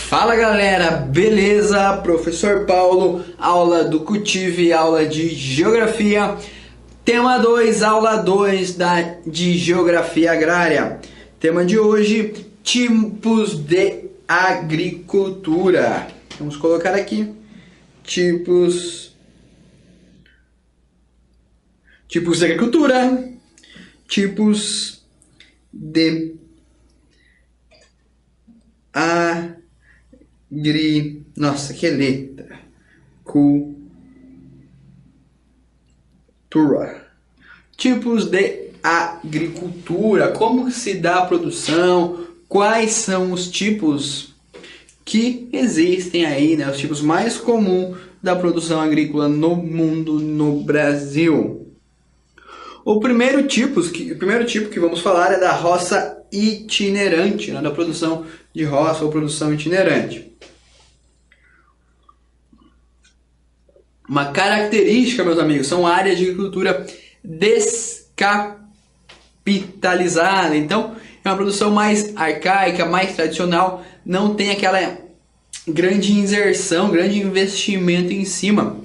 Fala galera, beleza? Professor Paulo, aula do Cultive, aula de Geografia, tema 2, aula 2 de Geografia Agrária. Tema de hoje, tipos de agricultura. Vamos colocar aqui, tipos de agricultura, tipos de Nossa, que letra. Cultura. Tipos de agricultura. Como se dá a produção? Quais são os tipos que existem aí, né? Os tipos mais comuns da produção agrícola no mundo, no Brasil. O primeiro tipo que vamos falar é da roça itinerante, né? Da produção de roça ou produção itinerante. Uma característica, meus amigos, são áreas de agricultura descapitalizada. Então, é uma produção mais arcaica, mais tradicional, não tem aquela grande inserção, grande investimento em cima.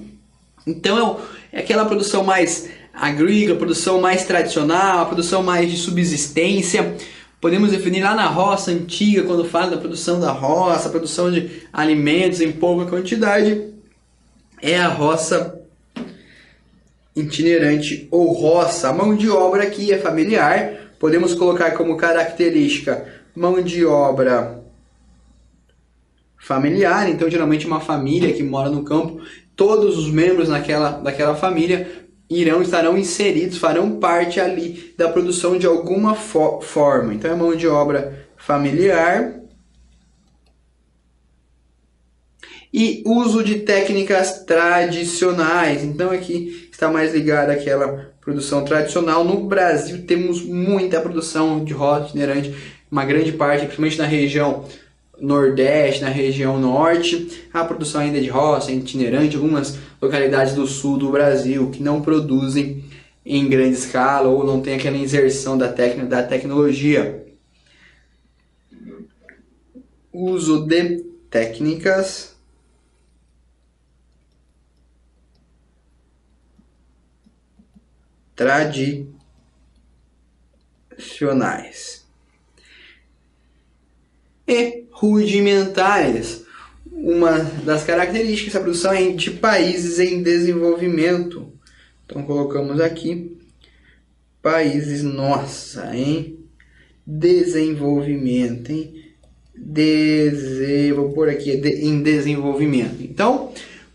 Então, é aquela produção mais agrícola, produção mais tradicional, a produção mais de subsistência. Podemos definir lá na roça antiga, quando fala da produção da roça, a produção de alimentos em pouca quantidade, é a roça itinerante ou roça. A mão de obra aqui é familiar. Podemos colocar como característica mão de obra familiar. Então, geralmente uma família que mora no campo, todos os membros daquela família estarão inseridos, farão parte ali da produção de alguma forma. Então, é mão de obra familiar. E uso de técnicas tradicionais. Então aqui está mais ligado àquela produção tradicional. No Brasil temos muita produção de roça itinerante, uma grande parte, principalmente na região Nordeste, na região Norte, a produção ainda de roça itinerante, algumas localidades do sul do Brasil que não produzem em grande escala ou não tem aquela inserção da tecnologia. Uso de técnicas tradicionais e rudimentares. Uma das características da produção é de países em desenvolvimento. Então colocamos aqui países, em desenvolvimento, vou pôr aqui em desenvolvimento. Então,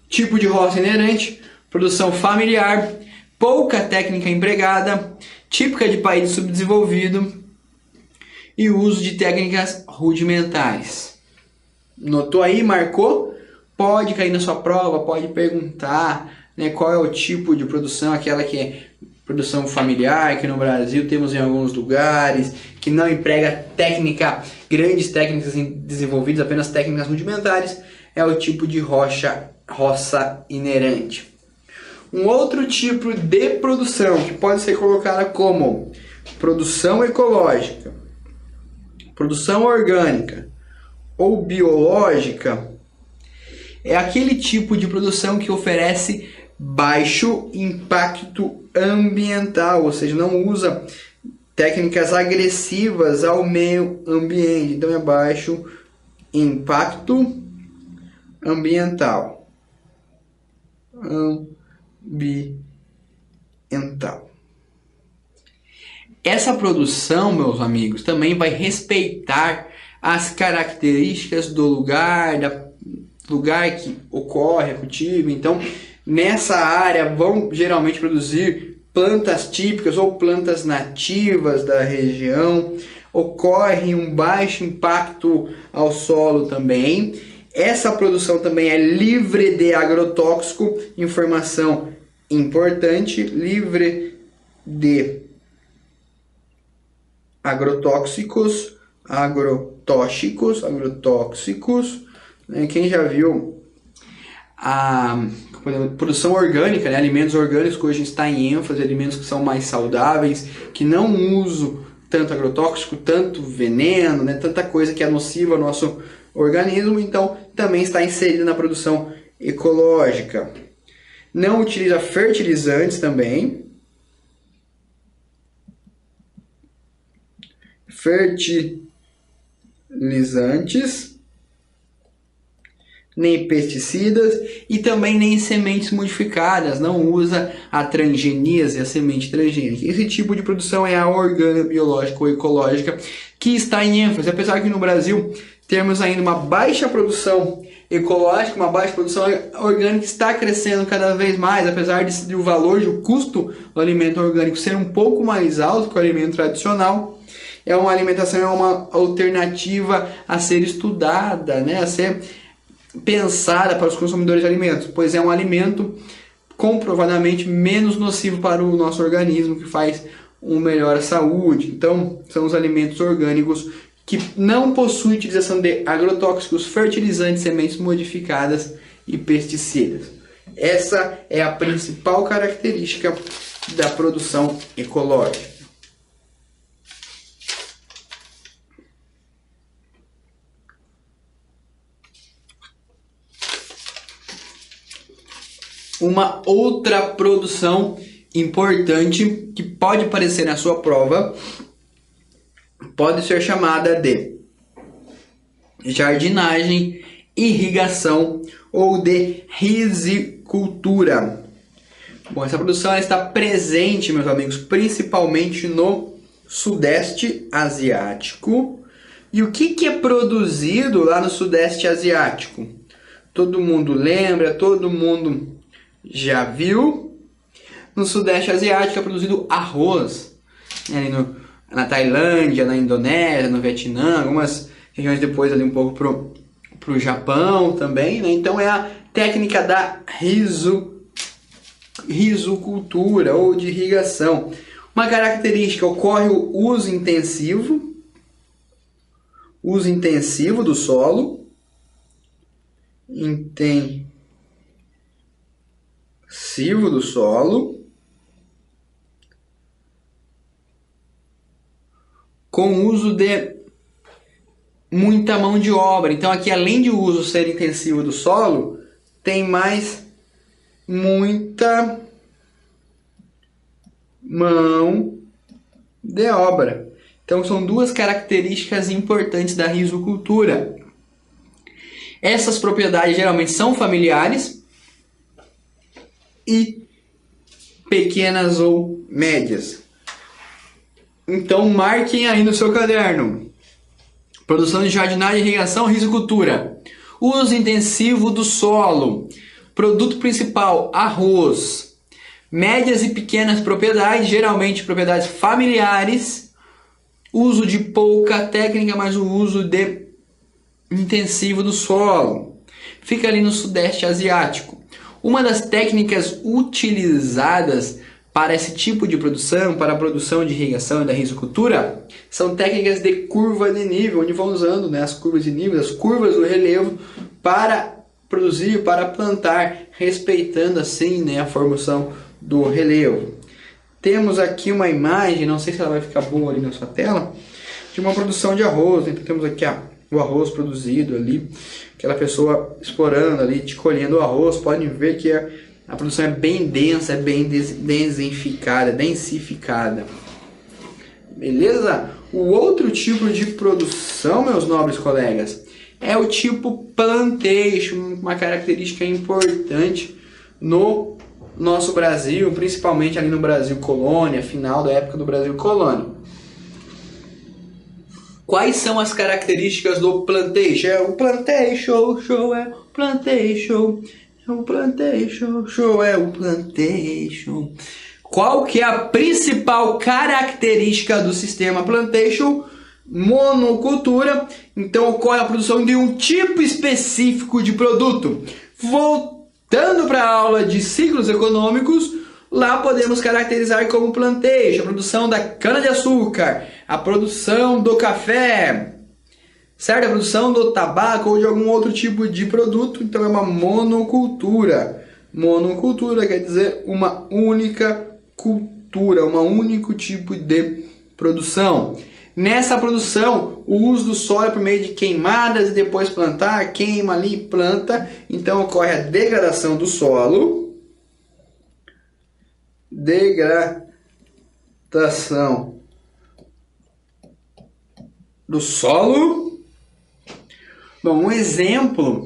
tipo de roça inerente, produção familiar, pouca técnica empregada, típica de país subdesenvolvido e uso de técnicas rudimentares. Notou aí? Marcou? Pode cair na sua prova, pode perguntar, né, qual é o tipo de produção, aquela que é produção familiar, que no Brasil temos em alguns lugares, que não emprega grandes técnicas desenvolvidas, apenas técnicas rudimentares, é o tipo de roça inerente. Um outro tipo de produção que pode ser colocada como produção ecológica, produção orgânica ou biológica é aquele tipo de produção que oferece baixo impacto ambiental, ou seja, não usa técnicas agressivas ao meio ambiente. Então é baixo impacto ambiental. Essa produção, meus amigos, também vai respeitar as características do lugar que ocorre a cultivo. Então, nessa área vão geralmente produzir plantas típicas ou plantas nativas da região. Ocorre um baixo impacto ao solo também. Essa produção também é livre de agrotóxico, informação importante, livre de agrotóxicos. Quem já viu a produção orgânica, né? Alimentos orgânicos que hoje está em ênfase, alimentos que são mais saudáveis, que não usam tanto agrotóxico, tanto veneno, né? Tanta coisa que é nociva ao nosso organismo, então também está inserido na produção ecológica. Não utiliza fertilizantes também. Fertilizantes, nem pesticidas e também nem sementes modificadas, não usa a transgeníase, a semente transgênica. Esse tipo de produção é a organobiológica ou ecológica que está em ênfase, apesar que no Brasil temos ainda uma baixa produção ecológica, uma baixa produção orgânica, está crescendo cada vez mais, apesar de o valor, o custo do alimento orgânico ser um pouco mais alto que o alimento tradicional. É uma alimentação, é uma alternativa a ser estudada, né? A ser pensada para os consumidores de alimentos, pois é um alimento comprovadamente menos nocivo para o nosso organismo, que faz uma melhor saúde. Então, são os alimentos orgânicos que não possuem utilização de agrotóxicos, fertilizantes, sementes modificadas e pesticidas. Essa é a principal característica da produção ecológica. Uma outra produção importante que pode aparecer na sua prova pode ser chamada de jardinagem, irrigação ou de rizicultura. Bom, essa produção está presente, meus amigos, principalmente no Sudeste Asiático. E o que é produzido lá no Sudeste Asiático? Todo mundo lembra, todo mundo já viu? No Sudeste Asiático é produzido arroz. Na Tailândia, na Indonésia, no Vietnã, algumas regiões depois ali um pouco pro Japão também, né? Então é a técnica da rizocultura ou de irrigação. Uma característica: ocorre o uso intensivo do solo, com uso de muita mão de obra. Então aqui, além de o uso ser intensivo do solo, tem mais muita mão de obra. Então são duas características importantes da rizocultura. Essas propriedades geralmente são familiares e pequenas ou médias. Então marquem aí no seu caderno: produção de jardinagem, irrigação, rizocultura. Uso intensivo do solo. Produto principal: arroz. Médias e pequenas propriedades, geralmente propriedades familiares. Uso de pouca técnica, mas o uso intensivo do solo. Fica ali no Sudeste Asiático. Uma das técnicas utilizadas para esse tipo de produção, para a produção de irrigação e da rizocultura, são técnicas de curva de nível, onde vão usando, né, as curvas de nível, as curvas do relevo para produzir, para plantar, respeitando assim, né, a formação do relevo. Temos aqui uma imagem, não sei se ela vai ficar boa ali na sua tela, de uma produção de arroz. Então temos aqui o arroz produzido ali, aquela pessoa explorando ali, colhendo o arroz. Podem ver que a produção é bem densa, é bem densificada. Beleza? O outro tipo de produção, meus nobres colegas, é o tipo plantation, uma característica importante no nosso Brasil, principalmente ali no Brasil colônia, final da época do Brasil colônia. Quais são as características do plantation? É o plantation, show, é o plantation. O plantation, show, é o plantation. Qual que é a principal característica do sistema plantation? Monocultura. Então ocorre a produção de um tipo específico de produto. Voltando para a aula de ciclos econômicos, lá podemos caracterizar como plantation a produção da cana-de-açúcar, a produção do café, certo? A produção do tabaco ou de algum outro tipo de produto. Então é uma monocultura. Monocultura quer dizer uma única cultura, um único tipo de produção. Nessa produção, o uso do solo é por meio de queimadas e depois plantar, queima ali, planta. Então ocorre a degradação do solo. Degradação do solo. Bom, um exemplo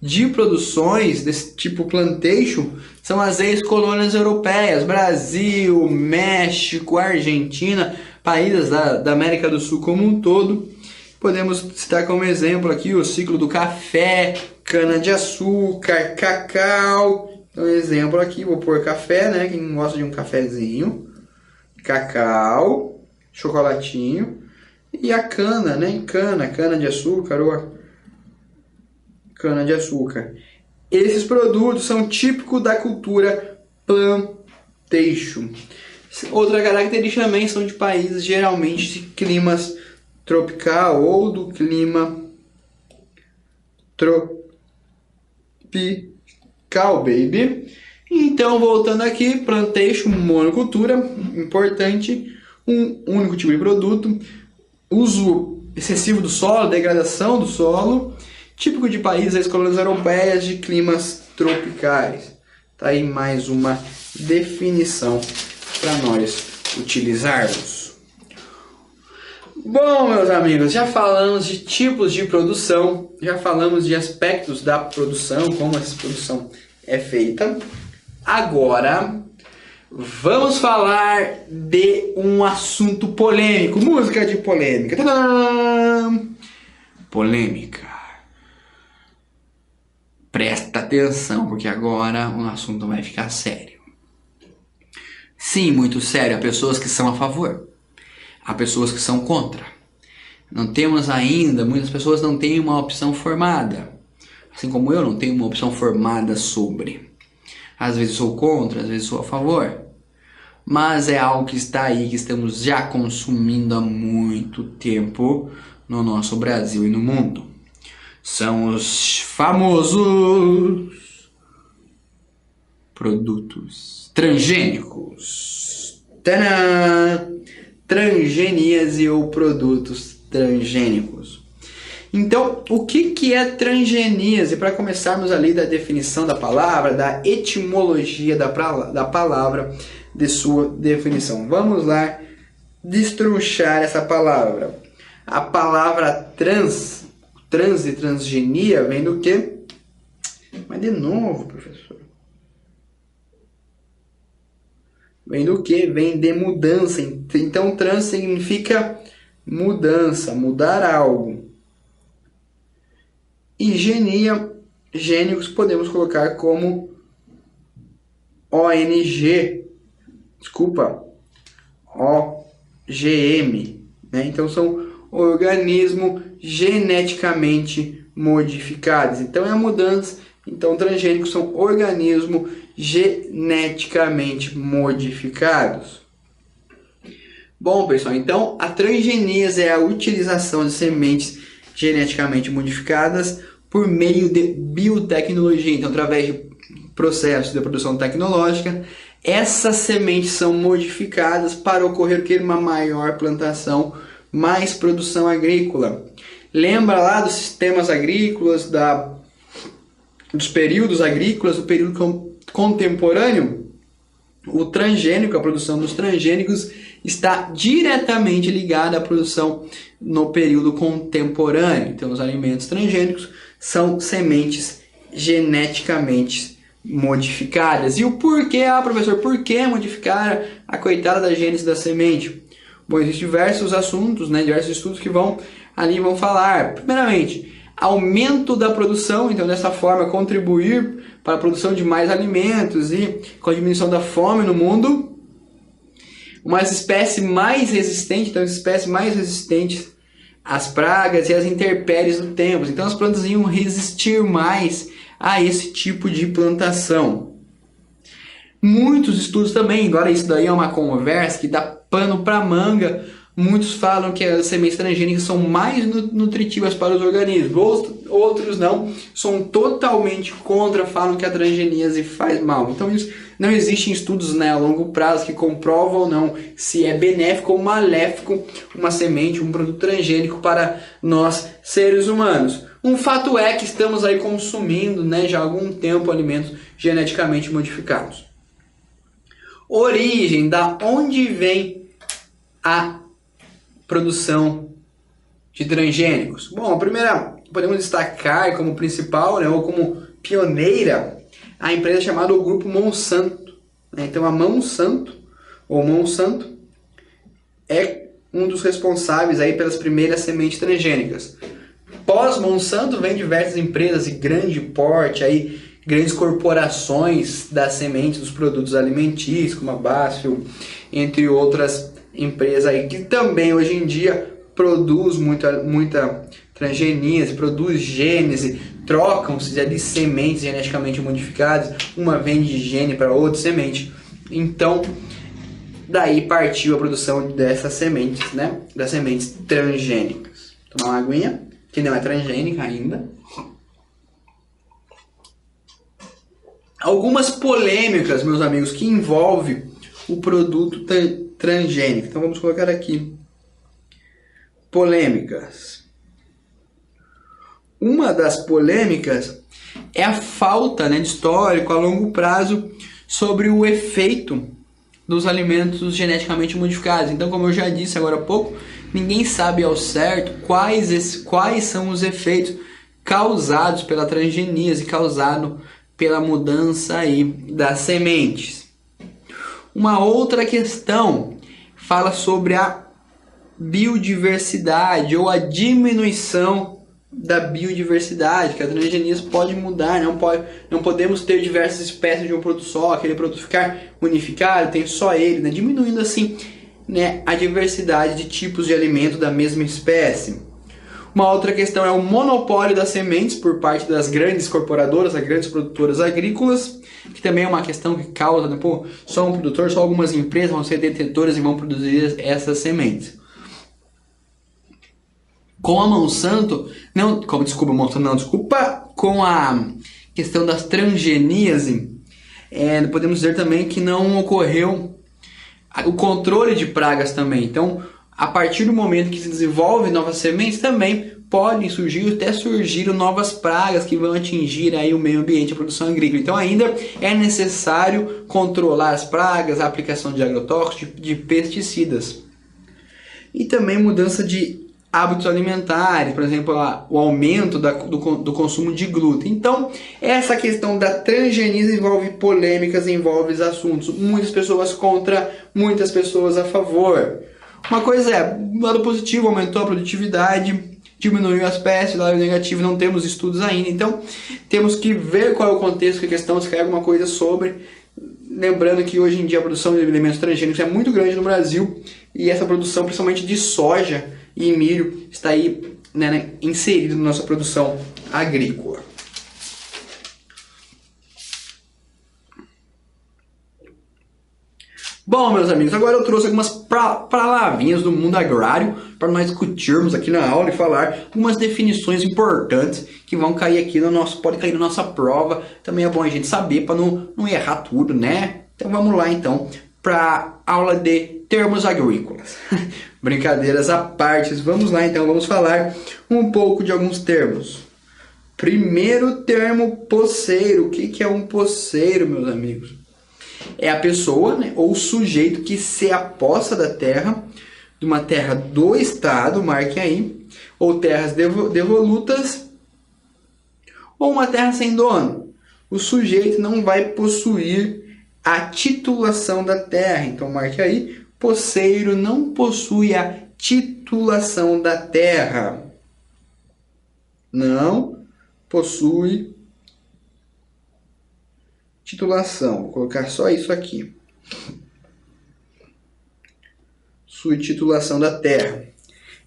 de produções desse tipo plantation são as ex-colônias europeias, Brasil, México, Argentina, países da América do Sul como um todo. Podemos citar como exemplo aqui o ciclo do café, cana-de-açúcar, cacau. Então, exemplo aqui, vou pôr café, né? Quem gosta de um cafezinho, cacau, chocolatinho e a cana, né? Cana-de-açúcar ou cana-de-açúcar. Esses produtos são típicos da cultura plantation. Outra característica também são de países geralmente de climas tropical ou do clima tropical, baby. Então, voltando aqui, plantation, monocultura, importante, um único tipo de produto, uso excessivo do solo, degradação do solo, típico de países das colônias europeias de climas tropicais. Tá aí mais uma definição para nós utilizarmos. Bom, meus amigos, já falamos de tipos de produção, já falamos de aspectos da produção, como essa produção é feita. Agora, vamos falar de um assunto polêmico, música de polêmica. Tadã! Polêmica. Presta atenção, porque agora o assunto vai ficar sério. Sim, muito sério. Há pessoas que são a favor, há pessoas que são contra. Não temos ainda, muitas pessoas não têm uma opção formada. Assim como eu não tenho uma opção formada sobre. Às vezes sou contra, às vezes sou a favor. Mas é algo que está aí, que estamos já consumindo há muito tempo no nosso Brasil e no mundo. São os famosos produtos transgênicos. Tadã! Transgeníase ou produtos transgênicos. Então, o que é transgeníase? Para começarmos ali da definição da palavra, da etimologia da palavra, de sua definição. Vamos lá destrinchar essa palavra. A palavra trans e transgenia vem do quê? Mas de novo, professor. Vem do quê? Vem de mudança. Então, trans significa mudança, mudar algo. E genia, gênicos, podemos colocar como ONG. Desculpa. OGM. Né? Então, são organismos geneticamente modificados. Então é a mudança. Então transgênicos são organismos geneticamente modificados. Bom, pessoal, então a transgeníase é a utilização de sementes geneticamente modificadas por meio de biotecnologia. Então, através de processos de produção tecnológica, essas sementes são modificadas para ocorrer uma maior plantação, mais produção agrícola. Lembra lá dos sistemas agrícolas, dos períodos agrícolas, do período contemporâneo? O transgênico, a produção dos transgênicos, está diretamente ligada à produção no período contemporâneo. Então, os alimentos transgênicos são sementes geneticamente modificadas. E o porquê? Professor, por que modificar a coitada da gênese da semente? Bom, existem diversos assuntos, né, diversos estudos que vão falar. Primeiramente, aumento da produção, então dessa forma contribuir para a produção de mais alimentos e com a diminuição da fome no mundo. Uma espécie mais resistente, então espécies mais resistentes às pragas e às intempéries do tempo. Então as plantas iam resistir mais a esse tipo de plantação. Muitos estudos também, agora isso daí é uma conversa que dá pano para manga. Muitos falam que as sementes transgênicas são mais nutritivas para os organismos, outros não, são totalmente contra, falam que a transgeníase faz mal. Então isso Não existem estudos, né, a longo prazo que comprovam ou não se é benéfico ou maléfico uma semente, um produto transgênico para nós seres humanos. Um fato é que estamos aí consumindo, né, já há algum tempo alimentos geneticamente modificados. Origem, da onde vem a produção de transgênicos? Bom, a primeira podemos destacar como principal, né, ou como pioneira, a empresa chamada o Grupo Monsanto. Então a Monsanto é um dos responsáveis aí pelas primeiras sementes transgênicas. Pós Monsanto vem diversas empresas de grande porte, aí, grandes corporações das sementes dos produtos alimentícios, como a BASF, entre outras empresas aí, que também hoje em dia produz muita transgenia, produz gênese, trocam-se ali sementes geneticamente modificadas, uma vem de gene para outra semente. Então, daí partiu a produção dessas sementes, né? Das sementes transgênicas. Tomar uma aguinha, que não é transgênica ainda. Algumas polêmicas, meus amigos, que envolvem o produto transgênico. Então vamos colocar aqui. Polêmicas. Uma das polêmicas é a falta, né, de histórico a longo prazo sobre o efeito dos alimentos geneticamente modificados. Então, como eu já disse agora há pouco, ninguém sabe ao certo quais são os efeitos causados pela transgeníase, causado pela mudança aí das sementes. Uma outra questão fala sobre a biodiversidade ou a diminuição da biodiversidade, que a transgeníase pode mudar, não podemos ter diversas espécies de um produto só, aquele produto ficar unificado, tem só ele, né? Diminuindo assim, né, a diversidade de tipos de alimento da mesma espécie. Uma outra questão é o monopólio das sementes por parte das grandes corporadoras, das grandes produtoras agrícolas, que também é uma questão que causa, né, só um produtor, só algumas empresas vão ser detetoras e vão produzir essas sementes. Com a Monsanto, com a questão das transgeníase, podemos dizer também que não ocorreu o controle de pragas também. Então, a partir do momento que se desenvolvem novas sementes, também podem surgir, até surgiram novas pragas que vão atingir aí o meio ambiente, a produção agrícola. Então, ainda é necessário controlar as pragas, a aplicação de agrotóxicos, de pesticidas. E também mudança de hábitos alimentares, por exemplo, o aumento do consumo de glúten. Então, essa questão da transgeníase envolve polêmicas, envolve assuntos. Muitas pessoas contra, muitas pessoas a favor. Uma coisa é, o lado positivo, aumentou a produtividade, diminuiu as pestes, o lado negativo, não temos estudos ainda. Então, temos que ver qual é o contexto, que a questão, se quer alguma coisa sobre. Lembrando que hoje em dia a produção de alimentos transgênicos é muito grande no Brasil, e essa produção, principalmente de soja e milho, está aí, né, inserido na nossa produção agrícola. Bom, meus amigos, agora eu trouxe algumas palavrinhas do mundo agrário para nós discutirmos aqui na aula e falar algumas definições importantes que vão cair aqui pode cair na nossa prova. Também é bom a gente saber para não errar tudo, né? Então vamos lá então para a aula de termos agrícolas. Brincadeiras à parte, vamos lá então, vamos falar um pouco de alguns termos. Primeiro termo, poceiro. O que é um poceiro, meus amigos? É a pessoa, né, ou o sujeito que se apossa da terra, de uma terra do Estado, marquem aí, ou terras devolutas, ou uma terra sem dono. O sujeito não vai possuir a titulação da terra, então marque aí, poceiro não possui a titulação da terra. Não possui titulação. Vou colocar só isso aqui. Sua titulação da terra.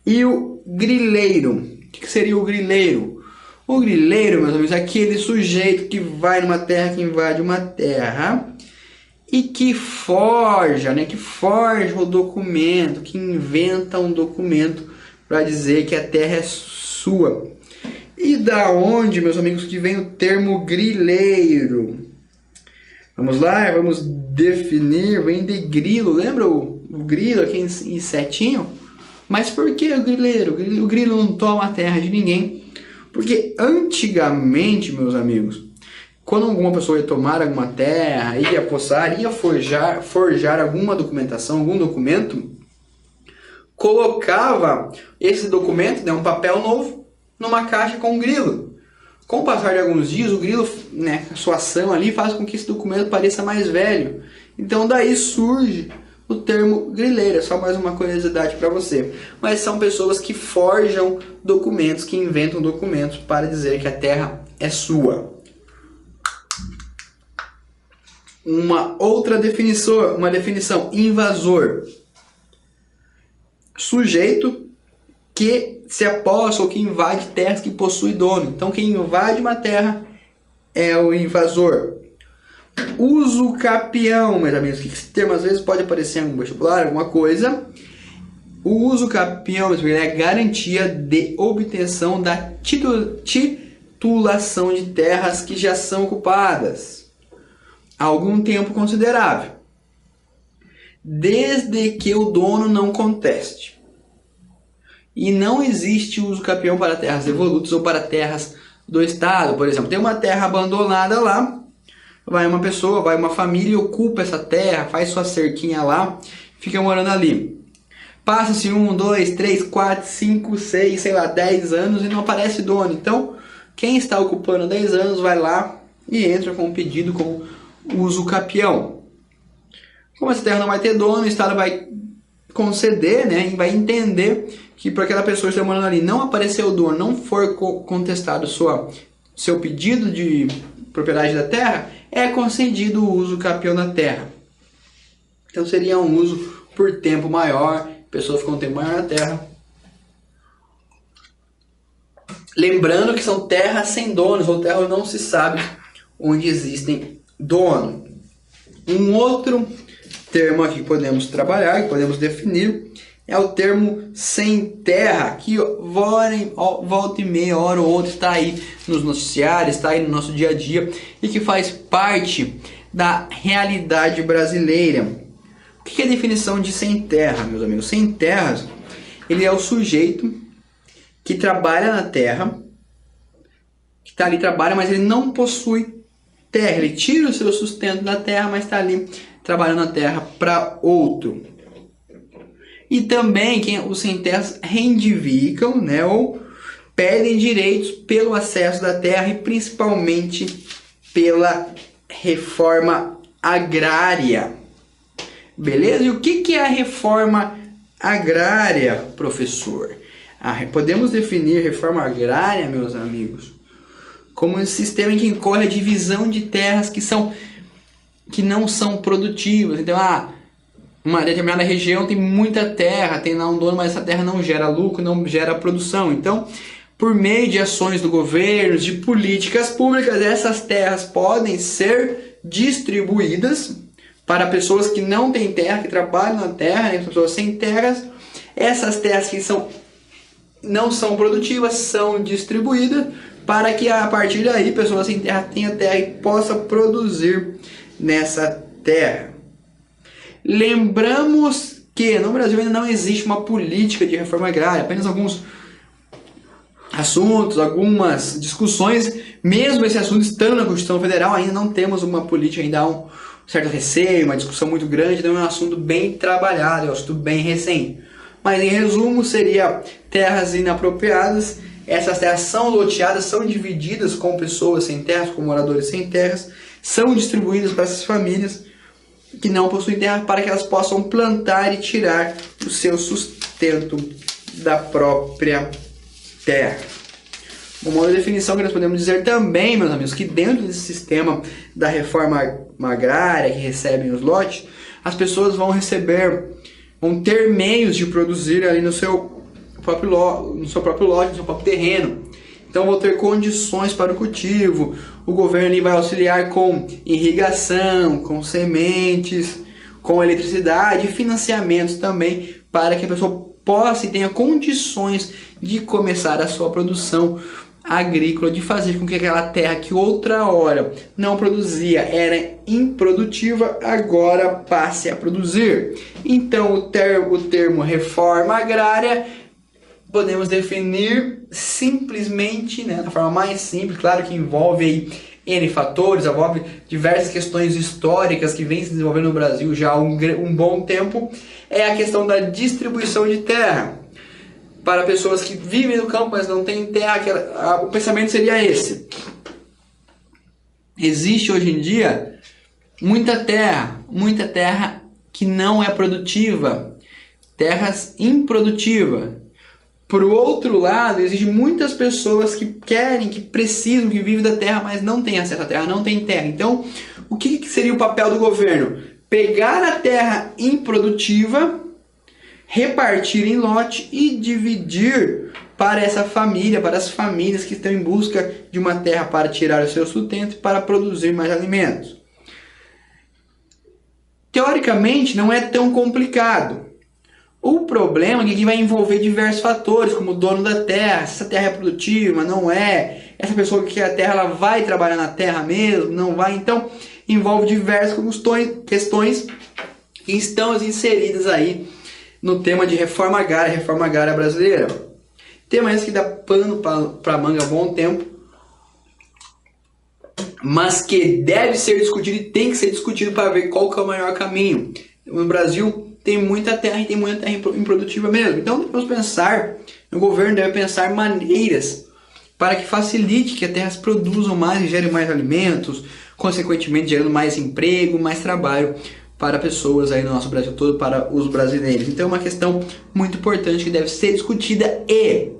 E o grileiro. O que seria o grileiro? O grileiro, meus amigos, é aquele sujeito que vai numa terra, que invade uma terra e que forja, né? Que forja o documento, que inventa um documento para dizer que a terra é sua. E da onde, meus amigos, que vem o termo grileiro? Vamos lá, vamos definir, vem de grilo, lembra o grilo aqui em setinho? Mas por que o grileiro? O grilo não toma a terra de ninguém. Porque antigamente, meus amigos, quando alguma pessoa ia tomar alguma terra, ia poçar, ia forjar alguma documentação, algum documento, colocava esse documento, né, um papel novo, numa caixa com um grilo. Com o passar de alguns dias, o grilo, né, a sua ação ali faz com que esse documento pareça mais velho. Então daí surge o termo grileiro. É só mais uma curiosidade para você. Mas são pessoas que forjam documentos, que inventam documentos para dizer que a terra é sua. Uma outra definição, invasor. Sujeito que se apossa ou que invade terras que possui dono. Então quem invade uma terra é o invasor. Uso capião, meus amigos. Que esse termo às vezes pode aparecer em algum vestibular, alguma coisa. O uso capião, meus amigos, é a garantia de obtenção da titulação de terras que já são ocupadas há algum tempo considerável, desde que o dono não conteste. E não existe uso capião para terras devolutas ou para terras do Estado. Por exemplo, tem uma terra abandonada lá, vai uma pessoa, vai uma família e ocupa essa terra, faz sua cerquinha lá, fica morando ali. Passa-se 1, 2, 3, 4, 5, 6, sei lá, 10 anos e não aparece dono. Então, quem está ocupando 10 anos vai lá e entra com um pedido com uso capião. Como essa terra não vai ter dono, o Estado vai conceder, né, e vai entender que para aquela pessoa que está morando ali não apareceu o dono, não for contestado seu pedido de propriedade da terra, é concedido o uso capião da terra. Então seria um uso por tempo maior, a pessoa ficou um tempo maior na terra. Lembrando que são terras sem donos, ou terras não se sabe onde existem dono. Um outro termo aqui que podemos trabalhar, que podemos definir, é o termo sem terra, que volta e meia, hora ou outra, está aí nos noticiários, está aí no nosso dia a dia e que faz parte da realidade brasileira. O que é a definição de sem terra, meus amigos? Sem terras, ele é o sujeito que trabalha na terra, que está ali, trabalha, mas ele não possui terra. Ele tira o seu sustento da terra, mas está ali trabalhando na terra para outro. E também os sem terras reivindicam, né, ou pedem direitos pelo acesso da terra e principalmente pela reforma agrária. Beleza? E o que é a reforma agrária, professor? Podemos definir reforma agrária, meus amigos, como um sistema em que incorre a divisão de terras que não são produtivas. Então, uma determinada região tem muita terra, tem lá um dono, mas essa terra não gera lucro, não gera produção. Então, por meio de ações do governo, de políticas públicas, essas terras podem ser distribuídas para pessoas que não têm terra, que trabalham na terra, né, pessoas sem terras. Essas terras que não são produtivas são distribuídas para que a partir daí pessoas sem terra tenham terra e possam produzir nessa terra. Lembramos que no Brasil ainda não existe uma política de reforma agrária, apenas alguns assuntos, algumas discussões. Mesmo esse assunto estando na Constituição Federal, ainda não temos uma política, ainda há um certo receio, uma discussão muito grande, então é um assunto bem trabalhado, é um assunto bem recente. Mas em resumo, seria terras inapropriadas. Essas terras são loteadas, são divididas com pessoas sem terras, com moradores sem terras, são distribuídas para essas famílias que não possuem terra para que elas possam plantar e tirar o seu sustento da própria terra. Uma outra definição que nós podemos dizer também, meus amigos, que dentro desse sistema da reforma agrária que recebem os lotes, as pessoas vão ter meios de produzir ali no seu próprio lote, no seu próprio terreno. Então vão ter condições para o cultivo. O governo ali vai auxiliar com irrigação, com sementes, com eletricidade e financiamentos também para que a pessoa possa e tenha condições de começar a sua produção agrícola, de fazer com que aquela terra que outra hora não produzia, era improdutiva, agora passe a produzir. Então o termo reforma agrária podemos definir simplesmente, né, da forma mais simples, claro que envolve aí N fatores, envolve diversas questões históricas que vêm se desenvolvendo no Brasil já há um bom tempo, é a questão da distribuição de terra. Para pessoas que vivem no campo, mas não têm terra, o pensamento seria esse. Existe hoje em dia muita terra que não é produtiva, terras improdutivas. Por outro lado, existem muitas pessoas que querem, que precisam, que vivem da terra, mas não têm acesso à terra, não têm terra. Então, o que seria o papel do governo? Pegar a terra improdutiva, repartir em lote e dividir para essa família, para as famílias que estão em busca de uma terra para tirar o seu sustento e para produzir mais alimentos. Teoricamente, não é tão complicado. O problema é que vai envolver diversos fatores, como o dono da terra, se essa terra é produtiva, não é, essa pessoa que quer a terra, ela vai trabalhar na terra mesmo, não vai, então envolve diversas questões que estão inseridas aí no tema de reforma agrária brasileira. Tema esse que dá pano para manga há bom tempo, mas que deve ser discutido e tem que ser discutido para ver qual que é o melhor caminho. No Brasil tem muita terra e tem muita terra improdutiva mesmo. Então devemos pensar, o governo deve pensar maneiras para que facilite que as terras produzam mais e gerem mais alimentos, consequentemente gerando mais emprego, mais trabalho para pessoas aí no nosso Brasil todo, para os brasileiros. Então é uma questão muito importante que deve ser discutida e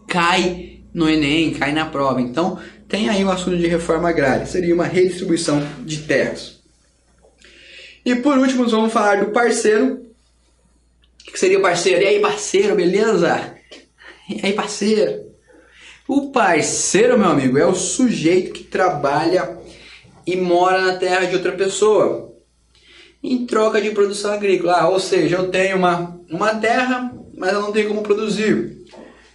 cai no Enem, cai na prova. Então tem aí o assunto de reforma agrária, seria uma redistribuição de terras. E por último, vamos falar do parceiro. O que seria o parceiro? E aí, parceiro, beleza? E aí, parceiro? O parceiro, meu amigo, é o sujeito que trabalha e mora na terra de outra pessoa em troca de produção agrícola. Ou seja, eu tenho uma terra, mas eu não tenho como produzir.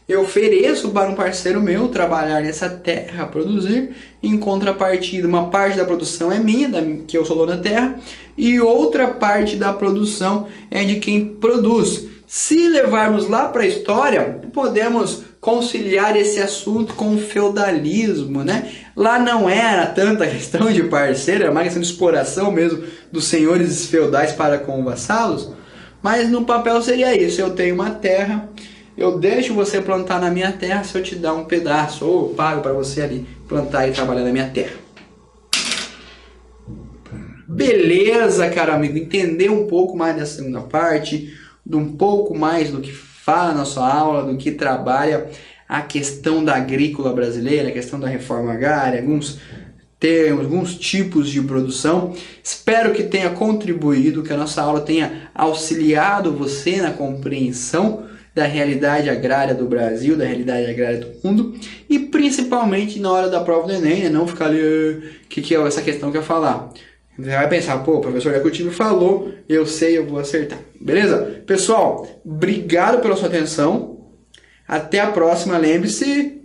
Eu ofereço para um parceiro meu trabalhar nessa terra, produzir, em contrapartida, uma parte da produção é minha, que eu sou dono da terra, e outra parte da produção é de quem produz. Se levarmos lá para a história, podemos conciliar esse assunto com o feudalismo, né? Lá não era tanta questão de parceiro, era mais questão de exploração mesmo dos senhores feudais para com vassalos, mas no papel seria isso: eu tenho uma terra, eu deixo você plantar na minha terra se eu te dar um pedaço, ou eu pago para você ali plantar e trabalhar na minha terra. Beleza, cara amigo, entender um pouco mais dessa segunda parte, de um pouco mais do que fala na sua aula, do que trabalha a questão da agrícola brasileira, a questão da reforma agrária, alguns termos, alguns tipos de produção. Espero que tenha contribuído, que a nossa aula tenha auxiliado você na compreensão da realidade agrária do Brasil, da realidade agrária do mundo, e principalmente na hora da prova do Enem, né? Não ficar ali, o que é essa questão que eu ia falar. Você vai pensar, pô, o professor Jacutini falou, eu sei, eu vou acertar. Beleza? Pessoal, obrigado pela sua atenção. Até a próxima. Lembre-se,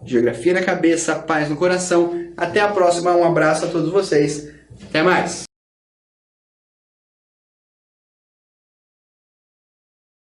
geografia na cabeça, paz no coração. Até a próxima. Um abraço a todos vocês. Até mais.